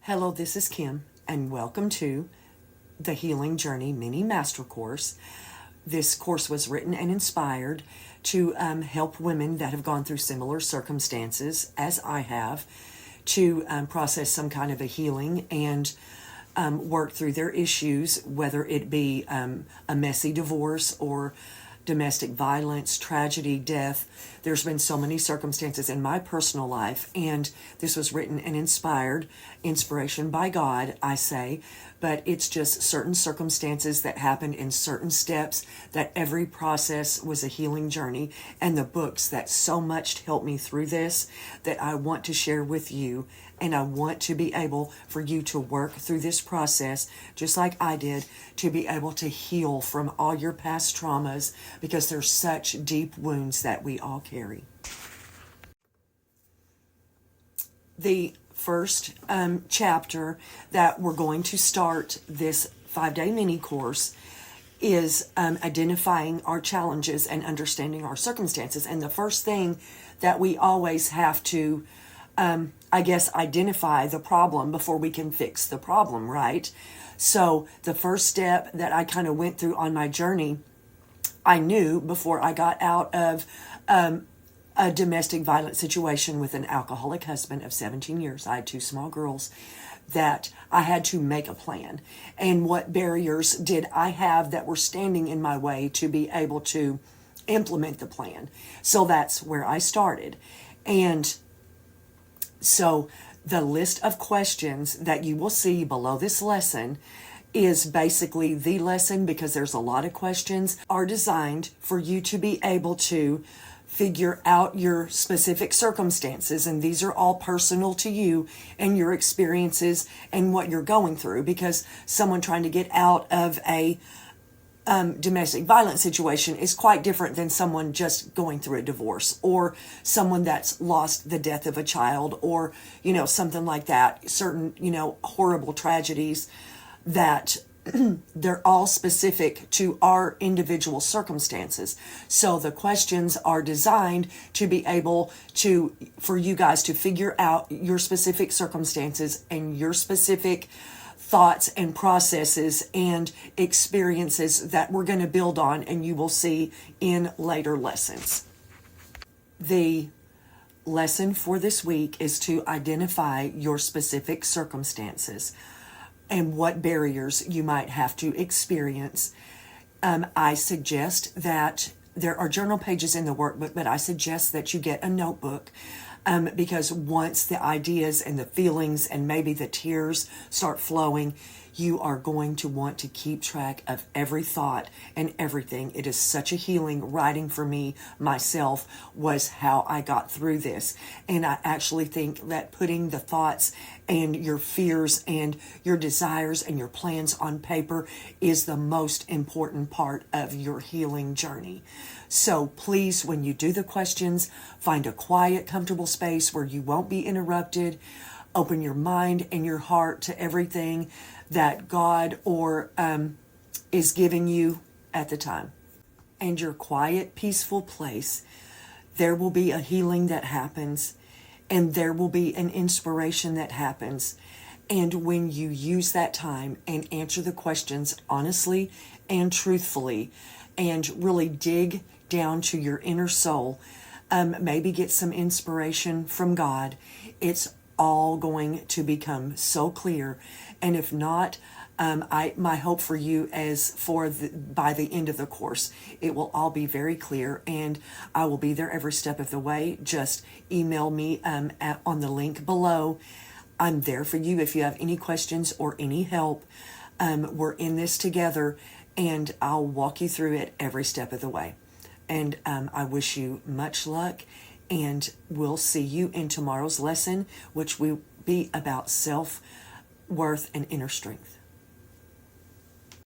Hello, this is Kim, and welcome to the Healing Journey Mini Master Course. This course was written and inspired to help women that have gone through similar circumstances as I have to process some kind of a healing and work through their issues, whether it be a messy divorce or domestic violence, tragedy, death. There's been so many circumstances in my personal life, and this was written and inspiration by God, I say, but it's just certain circumstances that happened in certain steps, that every process was a healing journey, and the books that so much helped me through this that I want to share with you. And I want to be able for you to work through this process, just like I did, to be able to heal from all your past traumas, because there's such deep wounds that we all carry. The first chapter that we're going to start this 5-day mini course is identifying our challenges and understanding our circumstances. And the first thing that we always have to identify the problem before we can fix the problem, right? So the first step that I kind of went through on my journey, I knew before I got out of a domestic violence situation with an alcoholic husband of 17 years. I had 2 small girls, that I had to make a plan. And what barriers did I have that were standing in my way to be able to implement the plan? So that's where I started. And so the list of questions that you will see below this lesson is basically the lesson, because there's a lot of questions, are designed for you to be able to figure out your specific circumstances. And these are all personal to you and your experiences and what you're going through, because someone trying to get out of a domestic violence situation is quite different than someone just going through a divorce, or someone that's lost the death of a child, or, something like that. Certain, horrible tragedies that they're all specific to our individual circumstances. So the questions are designed to be able for you guys to figure out your specific circumstances and your specific thoughts and processes and experiences that we're going to build on, and you will see in later lessons. The lesson for this week is to identify your specific circumstances and what barriers you might have to experience. I suggest that there are journal pages in the workbook, but I suggest that you get a notebook. Because once the ideas and the feelings and maybe the tears start flowing, you are going to want to keep track of every thought and everything. It is such a healing. Writing for me, myself, was how I got through this. And I actually think that putting the thoughts and your fears and your desires and your plans on paper is the most important part of your healing journey. So please, when you do the questions, find a quiet, comfortable space where you won't be interrupted. Open your mind and your heart to everything that God is giving you at the time. And your quiet, peaceful place, there will be a healing that happens, and there will be an inspiration that happens. And when you use that time and answer the questions honestly and truthfully, and really dig down to your inner soul, maybe get some inspiration from God, it's all going to become so clear. And if not, my hope for you is by the end of the course, it will all be very clear, and I will be there every step of the way. Just email me on the link below. I'm there for you if you have any questions or any help. We're in this together, and I'll walk you through it every step of the way. And I wish you much luck, and we'll see you in tomorrow's lesson, which will be about self-worth and inner strength.